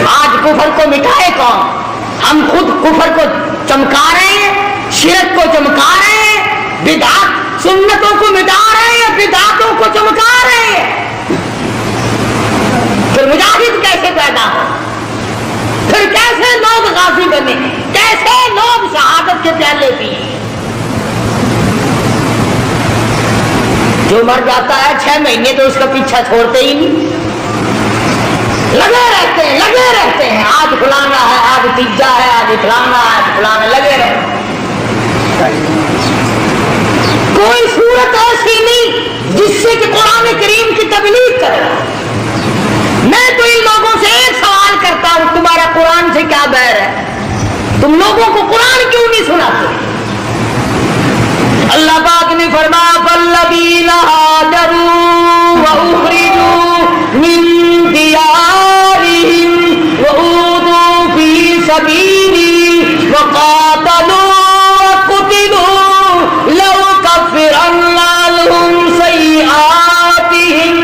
आज कुफर को मिटाए कौन? हम खुद कुफर को चमका रहे हैं, शिरक को चमका रहे हैं, बिदअत सुन्नतों को मिटा रहे हैं, बिदअतों को चमका रहे हैं। फिर मुजाहिद कैसे पैदा हो? फिर कैसे लोग गाजी बने? कैसे लोग शहादत के प्याले पिए? जो मर जाता है 6 महीने तो उसका पीछा छोड़ते ही नहीं, लगे रहते हैं। आज फलाना है, आज तीजा है, आज फलाना है, आज फलाना, लगे रहते। कोई सूरत ऐसी नहीं जिससे कि कुरान करीम की तबलीग करे। मैं तो इन लोगों से एक सवाल करता हूं, तुम्हारा कुरान से क्या बैर है? तुम लोगों को कुरान क्यों नहीं सुनाते? अल्लाह पाक ने फरमाया वल्लज़ीना हाजरू व उखरिजू मिन दियारिहिम व ऊदू फी सबीली व क़ातलू व क़ुतिलू लउकफ़िरन्ना अन्हुम सय्यिआतिहिम।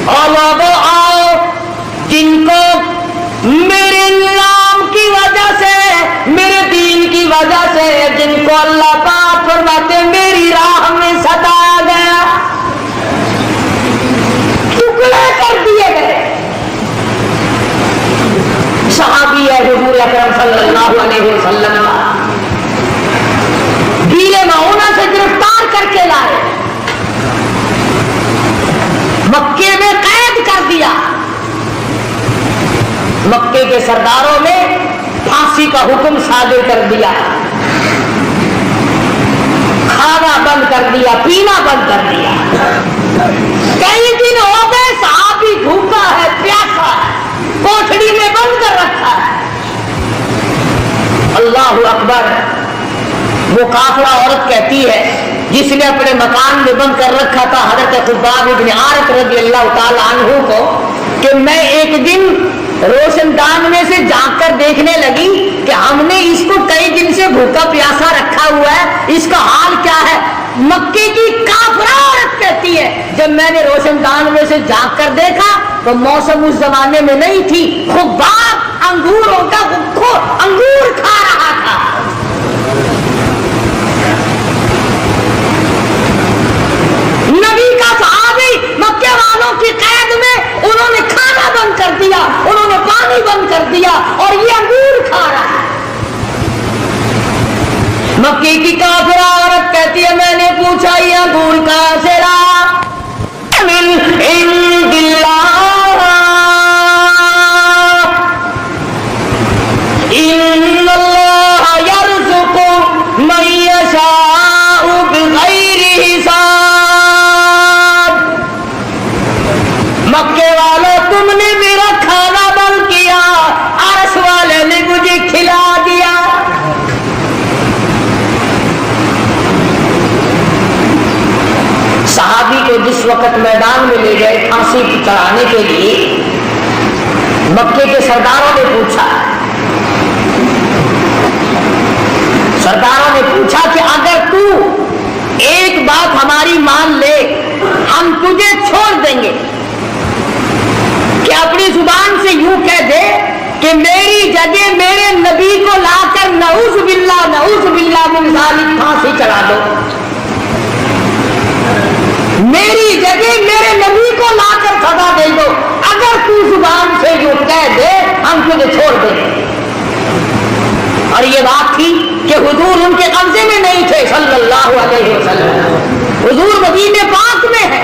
और वो आओ जिनको मेरे नाम की वजह से, मेरे दीन की वजह से, जिनको अल्लाह पाक फरमाते मेरी राह में सताया गया, टुकड़े कर दिए गए। सहाबी है हुजूर अकरम सल्लल्लाहु अलैहि वसल्लम, गीले मऊना से गिरफ्तार करके लाए, मक्के में कैद कर दिया। मक्के के सरदारों ने फांसी का हुक्म सादिर कर दिया, खाना बंद कर दिया, पीना बंद कर दिया। कई दिन हो गए सहाबी भूखा है, प्यासा है, कोठड़ी में बंद कर रखा है। अल्लाहु अकबर। वो काफिरा औरत कहती है जिसने अपने मकान में बंद कर रखा था हज़रत खुब्बाब इब्न आरत रज़ियल्लाहु ताला अन्हु को, कि मैं एक दिन रोशनदान में से झांक कर देखने लगी कि हमने इसको कई दिन से भूखा प्यासा रखा हुआ है, इसका हाल क्या है। मक्के की काफिरा औरत कहती है जब मैंने रोशनदान में से झांक कर देखा तो मौसम उस जमाने में नहीं थी, खुब्बाब अंगूरों का अंगूर खा रहा था। नबी का सहाबी मक्के वालों की कैद में उन्होंने खाना बंद कर दिया, उन्होंने पानी बंद कर दिया और ये अंगूर खा रहा है। मक्के की काफिरा औरत कहती है मैंने पूछा ये अंगूर कहां से ला? मिन इंदिल्लाह इन्नल्लाह यर्ज़ुक़ु मन यशाअु बिग़ैरि हिसाब। मक्के वालों तुमने मेरा खाना बंद किया, अर्श वाले ने मुझे खिला दिया। सहाबी को जिस वक्त मैदान में ले गए फांसी चढ़ाने के लिए, मक्के के सरदारों ने पूछा, कि अगर तू एक बात हमारी मान ले हम तुझे छोड़ देंगे, कि अपनी जुबान से यूं कह दे कि मेरी जगह मेरे नबी को लाकर नऊज़ बिल्लाह मिन ज़ालिक फांसी चढ़ा दो, मेरी जगह मेरे नबी को लाकर सजा दे दो। अगर तू जुबान से यूं कह दे ये बात थी कि हुजूर उनके कब्जे में नहीं थे सल्लल्लाहु अलैहि वसल्लम, हुजूर मदीने पाक में है,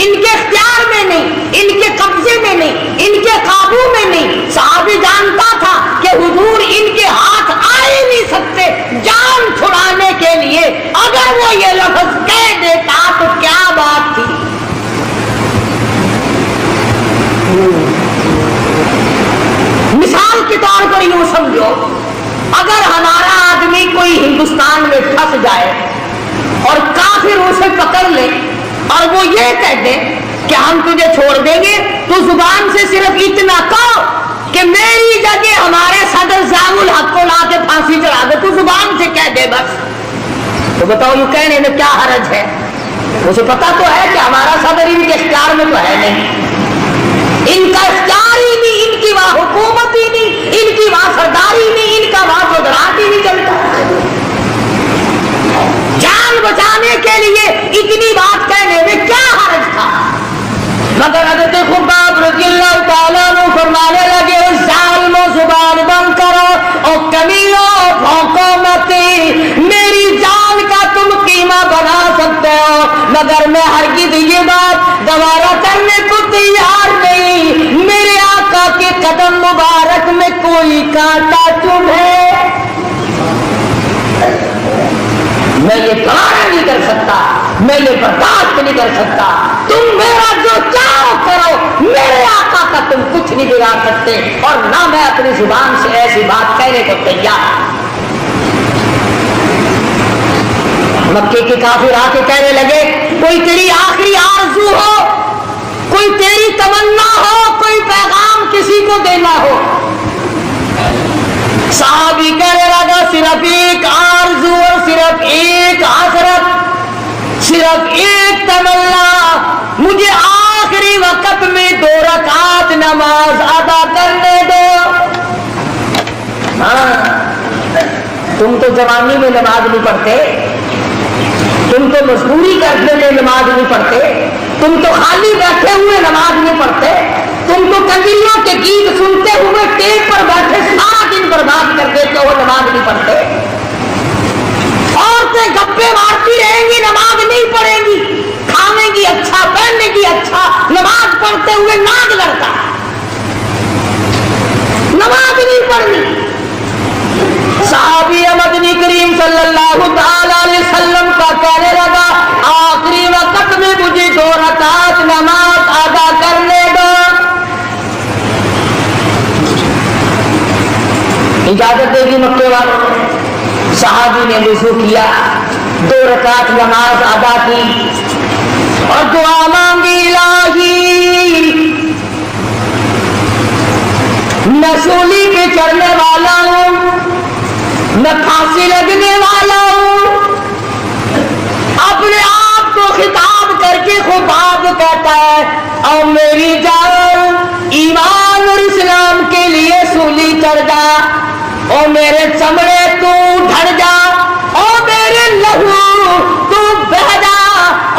इनके इख्तियार में नहीं, इनके कब्जे में नहीं, इनके काबू में नहीं। सहाबी जानता था कि हुजूर इनके हाथ आ ही नहीं सकते जान छुड़ाने के लिए, अगर वो ये लफ्ज कह देता तो क्या बात थी। मिसाल के तौर पर यूं समझो, अगर हमारा आदमी कोई हिंदुस्तान में फंस जाए और काफिर उसे पकड़ ले और वो ये कह दे कि हम तुझे छोड़ देंगे, तो जुबान से सिर्फ इतना कहो कि मेरी जगह हमारे सदर ज़ियाउल हक को ला के फांसी चढ़ा दे, तो जुबान से कह दे बस। तो बताओ ये कहने में क्या हरज है? उसे पता तो है कि हमारा सदर इनके इख्तियार में तो है नहीं, इनका इख्तियार ही नहीं, इनकी वहां हुकूमत ही नहीं, इनकी वहां सरदारी नहीं, इनका वहां गुजरात ही नहीं चलता। जान बचाने के लिए इतनी बात कहने में क्या हर्ज था? मगर हज़रत खुब्बाब रज़ियल्लाहु ताला अन्हु फरमाने लगे, ज़ालिमो जुबान बंद करो और कमीनो भौंको मत, मेरी जान का तुम कीमा बना सकते हो, मगर मैं हरगिज़ ये बात गवारा करने को तैयार नहीं, मेरे आका के कदम मुबारक में कोई कांटा चुभे मैं ये गवारा नहीं कर सकता, मैं ये बर्दाश्त नहीं कर सकता। तुम मेरा जो चाहो करो, मेरे आका का तुम कुछ नहीं बिगाड़ सकते, और ना मैं अपनी जुबान से ऐसी बात कहने को तैयार। मक्के के काफिर आके कहने लगे, कोई तेरी आखिरी आरज़ू हो, कोई तेरी तमन्ना हो, कोई पैगाम किसी को देना हो। साहबी कहने लगा, सिर्फ एक आरज़ू और सिर्फ एक हसरत, सिर्फ एक तमन्ना, मुझे आखिरी वक्त में 2 रकात नमाज अदा करने दो। हाँ, तुम तो जवानी में नमाज नहीं पढ़ते, तुम तो मजबूरी करने में नमाज नहीं पढ़ते, तुम तो खाली बैठे हुए नमाज नहीं पढ़ते, तुम तो कजलियों के गीत सुनते हुए टेप पर बैठे सारा दिन बर्बाद कर देते हो, नमाज नहीं पढ़ते। औरतें गप्पे मारती रहेंगी, नमाज नहीं पढ़ेंगी, खाएंगी अच्छा, पहनेगी अच्छा, नमाज पढ़ते हुए नाक लड़ता, नमाज नहीं पढ़नी। सहाबी मदनी करीम सल्लल्लाहु ताला अलैहि वसल्लम का कहने लगा, आखिरी वक्त में मुझे 2 रकात नमाज अदा करने दो। इजाजत देगी मक्के वालों ने। सहाबी ने वुज़ू किया, 2 रकात नमाज अदा की और दुआ मांगी, इलाही मैं सूली पे चढ़ने वाला हूं, मैं फांसी लगने वाला हूं। अपने आप को खिताब करके खुबाब कहता है, और मेरी जान ईमान और इस्लाम के लिए सूली चढ़ जा, और मेरे चमड़े तू ढड़ जा, और मेरे लहू तू बह जा,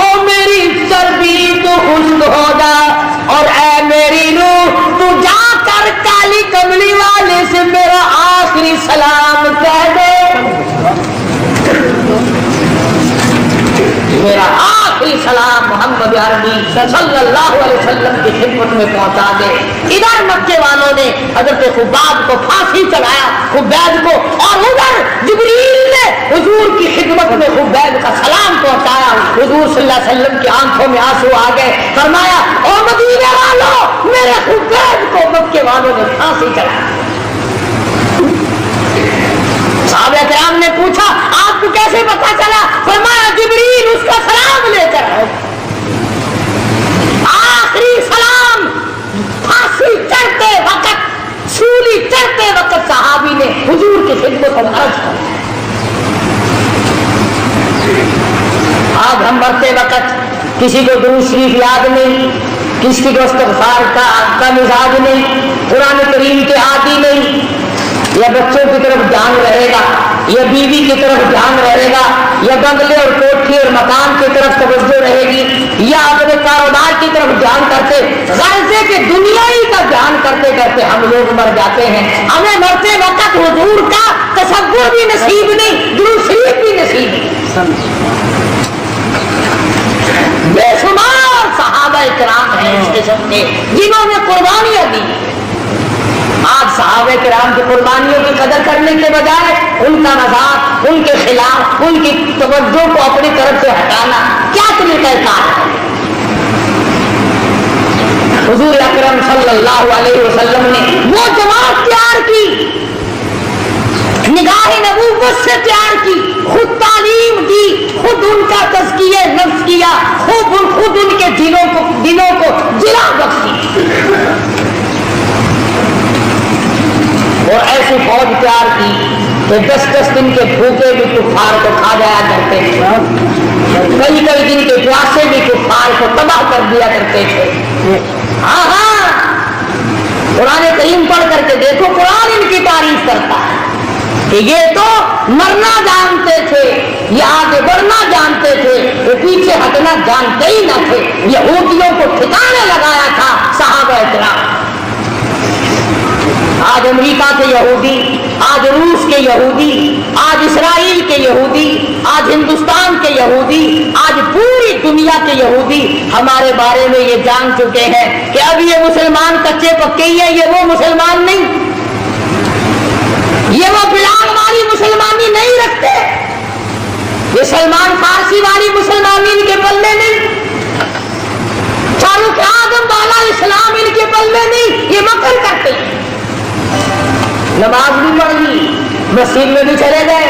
और मेरी चर्बी तू खुश्क हो जा, और ऐ मेरी रूह तू जाकर काली कमली वाले से मेरा आखिरी सलाम कह दे, मेरा आखिरी सलाम मोहम्मद अरबी सल्लल्लाहु अलैहि वसल्लम की खिदमत में पहुंचा दे। इधर मक्के वालों ने हजरत खुब्बाब को फांसी चढ़ाया, खुब्बाब को, और उधर जिब्रील ने हुजूर की खिदमत में खुब्बाब का सलाम पहुंचाया। हुजूर सल्लल्लाहु अलैहि वसल्लम की आंखों में आंसू आ गए, फरमाया, ओ मदीने वालों, मेरे खुब्बाब को मक्के वालों ने फांसी चढ़ाया। सहाबा किराम ने पूछा, आपको कैसे पता चला? फरमाया, जिब्रील उसका सलाम लेकर आए। आखिरी सलाम फांसी चढ़ते वक्त, सूली चढ़ते वक्त सहाबी ने हुजूर की खिदमत में अर्ज की। आज हम मरते वक्त किसी को दुरूद शरीफ याद नहीं, किसी को इस्तिग़फ़ार का मिजाज नहीं, कुरान करीम के आदी नहीं, या बच्चों की तरफ ध्यान रहेगा, या बीवी की तरफ ध्यान रहेगा, या बंगले और कोठी और मकान की तरफ तवज्जो रहेगी, या अपने कारोबार की तरफ ध्यान करते, ग़र्ज़े के दुनियाई का ध्यान करते करते हम लोग मर जाते हैं। हमें मरते वक्त हुजूर का تصور بھی نصیب نہیں، درود شریف بھی نصیب نہیں۔ بے شمار صحابہ کرام ہیں اس قسم کے جنہوں نے قربانیاں دی۔ آج صحابہ کرام کی قربانیوں کی قدر کرنے کے بجائے ان کا مذاق، ان کے خلاف، ان کی توجہ کو اپنی طرف سے ہٹانا کیا طریقہ کار ہے؟ حضور اکرم صلی اللہ علیہ وسلم نے وہ جماعت تیار کی، نگاہ نبوت سے تیار کی، خود تعلیم دی، خود ان کا تزکیہ نفس کیا، خود ان کے دلوں کو جلا بخشی، اور ایسی فوج تیار کی کہ 10 دن کے بھوکے بھی کفار کو کھا جایا کرتے تھے، کئی دن کے پیاسے بھی کفار کو تباہ کر دیا کرتے تھے۔ ہاں قرآن کریم پڑھ کر کے دیکھو، قرآن ان کی تعریف کرتا ہے کہ یہ تو مرنا جانتے تھے، یہ آگے بڑھنا جانتے تھے، وہ پیچھے ہٹنا جانتے ہی نہ تھے، یہودیوں کو ٹھکانے لگایا تھا صحابہ کرام۔ آج امریکہ کے یہودی، آج روس کے یہودی، آج اسرائیل کے یہودی، آج ہندوستان کے یہودی، آج پوری دنیا کے یہودی ہمارے بارے میں یہ جان چکے ہیں کہ اب یہ مسلمان کچے پکے ہی ہیں، یہ وہ مسلمان نہیں، یہ وہ بلال والی مسلمانی نہیں رکھتے، یہ سلمان فارسی والی مسلمانی ان کے پلے نہیں، فاروق اعظم والا اسلام ان کے پلے نہیں، یہ مکر کرتے ہیں۔ نماز بھی پڑھ لی، مسجد میں بھی چلے گئے،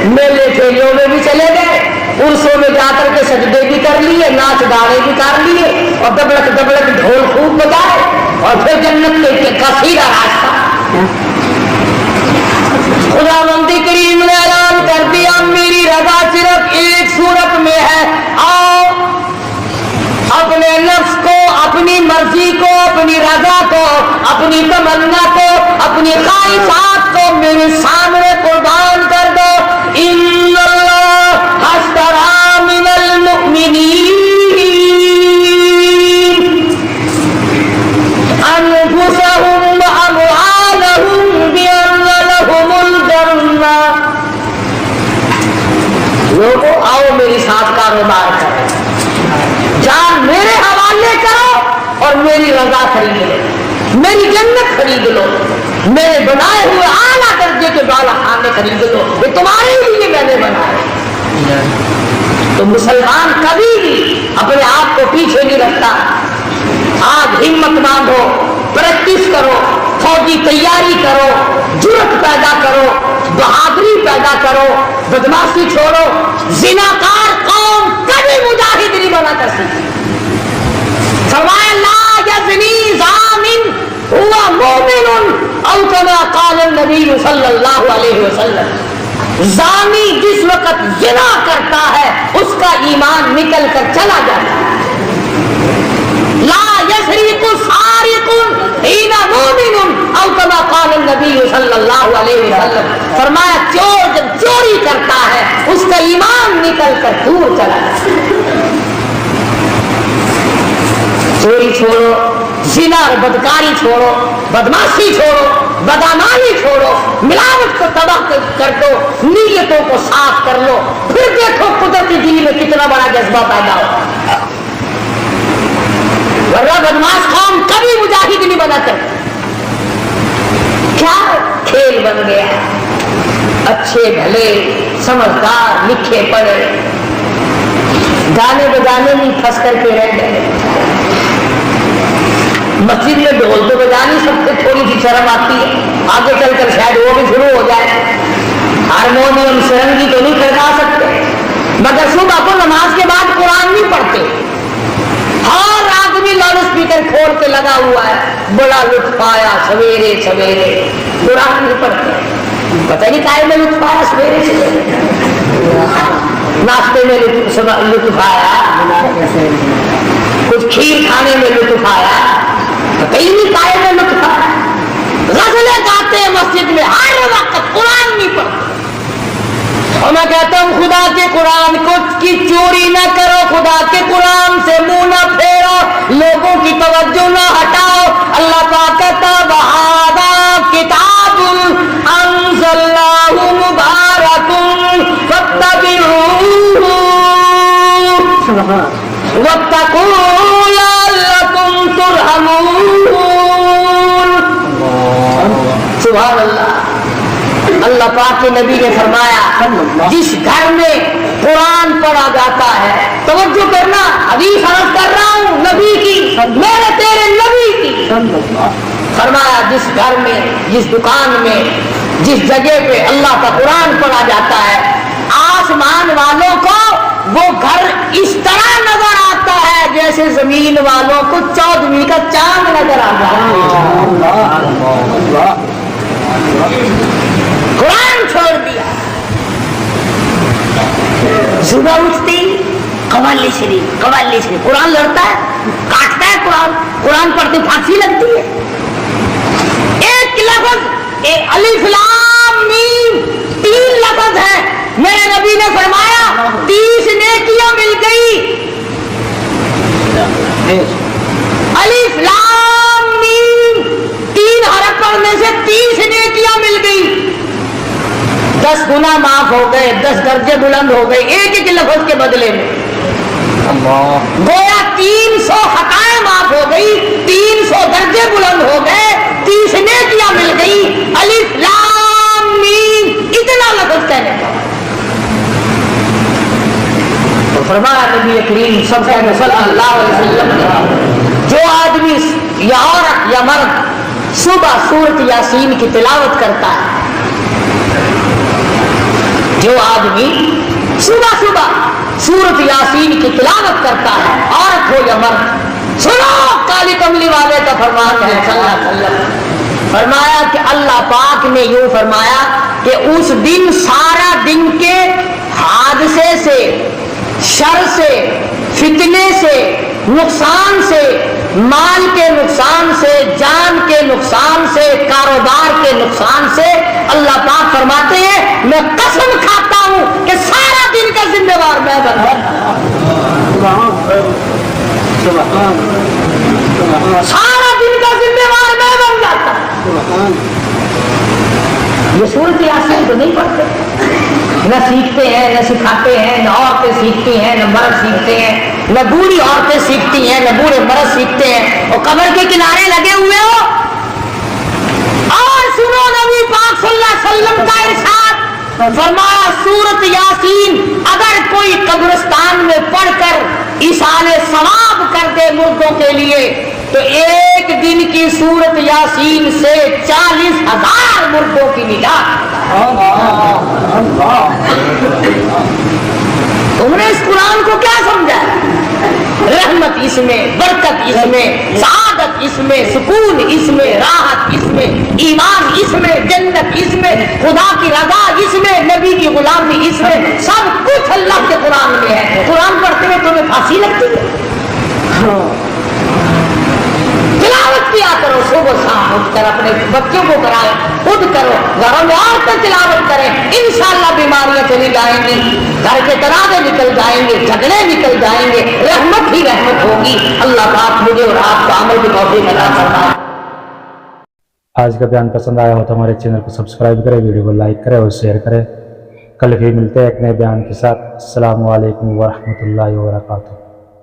میلے ٹھیلیوں میں بھی چلے گئے، عرسوں میں جا کر کے سجدے بھی کر لیے، ناچ گانے بھی کر لیے، اور دبڑک دبڑک ڈھول خوب بجائے، اور پھر جنت کا سیدھا راستہ۔ خدا مندی کریم نے اعلان کر دیا میری رضا صرف ایک صورت میں ہے، آؤ اپنے نفس کو، اپنی مرضی کو، اپنی رضا کو، اپنی تمنا کو، اپنی خواہشات کو میرے سامنے قربان کر دو۔ ان اللہ اشتری من المؤمنین انفسهم واموالهم بان لهم الجنہ۔ لوگوں آؤ میرے ساتھ کاروبار کرو، جان میرے حوالے کرو اور میری رضا خرید لو، میری جنت خرید لو، میرے بنائے ہوئے اعلیٰ درجے کے بالا خانے خرید لو، یہ تمہارے لیے میں نے بنائے۔ تو مسلمان کبھی بھی اپنے آپ کو پیچھے نہیں رکھتا۔ آج ہمت باندھو، پریکٹس کرو، فوجی تیاری کرو، جرأت پیدا کرو، بہادری پیدا کرو، بدماشی چھوڑو۔ زناکار قوم کبھی مجاہد نہیں بنا کر سکتی۔ فرمایا لا یزنی زامن ہوا مومن او کما قال النبی صلی اللہ علیہ وسلم۔ زانی جس وقت زنا کرتا ہے اس کا ایمان نکل کر چلا جاتا ہے۔ لا یسرق سارق حین مومن او کما قال النبی صلی اللہ علیہ وسلم۔ فرمایا چور جب چوری کرتا ہے اس کا ایمان نکل کر دور چلا جاتا ہے۔ چوری چھوڑو، زنا اور بدکاری چھوڑو، بدماشی چھوڑو، بدامانی چھوڑو، ملاوٹ کو تباہ کر دو، نیتوں کو صاف کر لو، پھر دیکھو قدرتی دل میں کتنا بڑا جذبہ پیدا ہوگا۔ ورنہ بدماش قوم کبھی مجاہد نہیں بنا کرتی۔ کیا کھیل بن گیا، اچھے بھلے سمجھدار لکھے پڑھے گانے بجانے میں پھنس کر کے رہ گئے۔ مسجد میں ڈھول تو بجا نہیں سکتے، تھوڑی سی شرم آتی ہے، آگے چل کر شاید وہ بھی شروع ہو جائے۔ ہارمونیم سرنگی تو نہیں کھڑکا سکتے، مگر صبح کو نماز کے بعد قرآن نہیں پڑھتے۔ ہر آدمی لاؤڈ اسپیکر کھول کے لگا ہوا ہے، بڑا لطف آیا سویرے سویرے، قرآن نہیں پڑھتے۔ پتہ نہیں کائے میں لطف آیا سویرے سویرے، ناشتے میں لطف آیا، کچھ کھیر کھانے میں لطف آیا، پتہ ہی نہیں کائے میں لطف آیا۔ غزلیں گاتے ہیں مسجد میں، ہر وقت قرآن نہیں پڑھتے۔ اور میں کہتا ہوں خدا کے قرآن کی چوری نہ کرو، خدا کے قرآن سے منہ نہ پھیرو، لوگوں کی توجہ نہ ہٹاؤ۔ اللہ پاک کہتا وَهَذَا كِتَابٌ أَنزَلْنَاهُ सुभान अल्लाह। अल्लाह पाक के नबी ने फरमाया जिस घर में कुरान पढ़ा जाता है, तवज्जो करना, हदीस अर्ज कर रहा हूँ नबी की, मेरे तेरे नबी की, फरमाया जिस घर में, जिस दुकान में, जिस जगह पे अल्लाह का कुरान पढ़ा जाता है, आसमान वालों को वो घर इस तरह नजर आता है जैसे जमीन वालों को 14वीं का चांद नजर आता है। कुरान छोड़ दिया, सुबह उठती कवाली शरीफ कुरान लड़ता है, काटता है कुरान, कुरान पढ़ते फांसी लगती है। एक लफ्ज अलिफ लाम मीम 3 लफ्ज है, मेरे नबी ने फरमाया 30 नेकियां मिल गई। अलिफ लाम मीम 3 हरफ पढ़ने से 30 नेकियां मिल गई, 10 गुना माफ हो गए, 10 दर्जे बुलंद हो गए एक एक लफ्ज के बदले में। गोया 300 खताएं माफ हो गई, 300 दर्जे बुलंद हो गए, 30 नेकियां मिल गई। अलिफ लाम मीम इतना लफ्ज कहने का। तो फरमाया नबी करीम सल्लल्लाहु अलैहि वसल्लम ने, जो आदमी या औरत या मर्द सुबह सूरत यासीन की तिलावत करता है, जो आदमी सुबह सुबह सूरत यासीन की तिलावत करता है, औरत हो या मर्द, सुनो काली कमली वाले का फरमान है सल्लल्लाहु अलैहि वसल्लम, फरमाया कि अल्लाह पाक ने यूं फरमाया कि उस दिन सारा दिन के हादसे से, शर से, फितने से, नुकसान से, माल के नुकसान से, जान के नुकसान से, कारोबार के नुकसान से अल्लाह पाक फरमाते हैं मैं कसम खाता हूं कि सारा दिन का जिम्मेवार मैं बनूंगा। सारा दिन का जिम्मेवार मैं बन जाता हूं। ये सूरत यासीन तो नहीं पढ़ते, न सीखते हैं, न सिखाते हैं, न औरतें सीखती हैं, न मर्द सीखते हैं, न बूढ़ी औरतें सीखती हैं, न बूढ़े मर्द सीखते हैं, और कब्र के किनारे लगे हुए हो। और सुनो नबी पाक सल्लल्लाहु अलैहि वसल्लम का इरशाद, फरमाया सूरत यासीन अगर कोई कब्रिस्तान में पढ़कर इशारे सवाब कर दे मुर्दों के लिए, तो एक दिन की सूरत यासीन से 40,000 मुर्दों की निजात। तुमने इस कुरान को क्या समझा? रहमत इसमें, बरकत इसमें, सआदत इसमें, सुकून इसमें, राहत इसमें, ईमान इसमें, जन्नत इसमें, खुदा की रजा इसमें, नबी की गुलामी इसमें, सब कुछ अल्लाह के कुरान में है। कुरान पढ़ते हुए तुम्हें फांसी लगती है? तिलावत किया करो, सुबह शाम उठकर अपने बच्चों को कराए, खुद करो, घरों में औरतें तिलावत करें, इंशाअल्लाह बीमारियां चली जाएंगी, घर के तनाज़े निकल जाएंगे, झगड़े निकल जाएंगे, रहमत ही रहमत होगी। अल्लाह पाक मुझे और आपको अमल की तौफीक अता फरमाए। आज का बयान पसंद आया हो तो हमारे चैनल को सब्सक्राइब करें, वीडियो को लाइक करें और शेयर करें। कल फिर मिलते हैं एक नए बयान के साथ। अस्सलामु अलैकुम व रहमतुल्लाहि व बरकातुहू।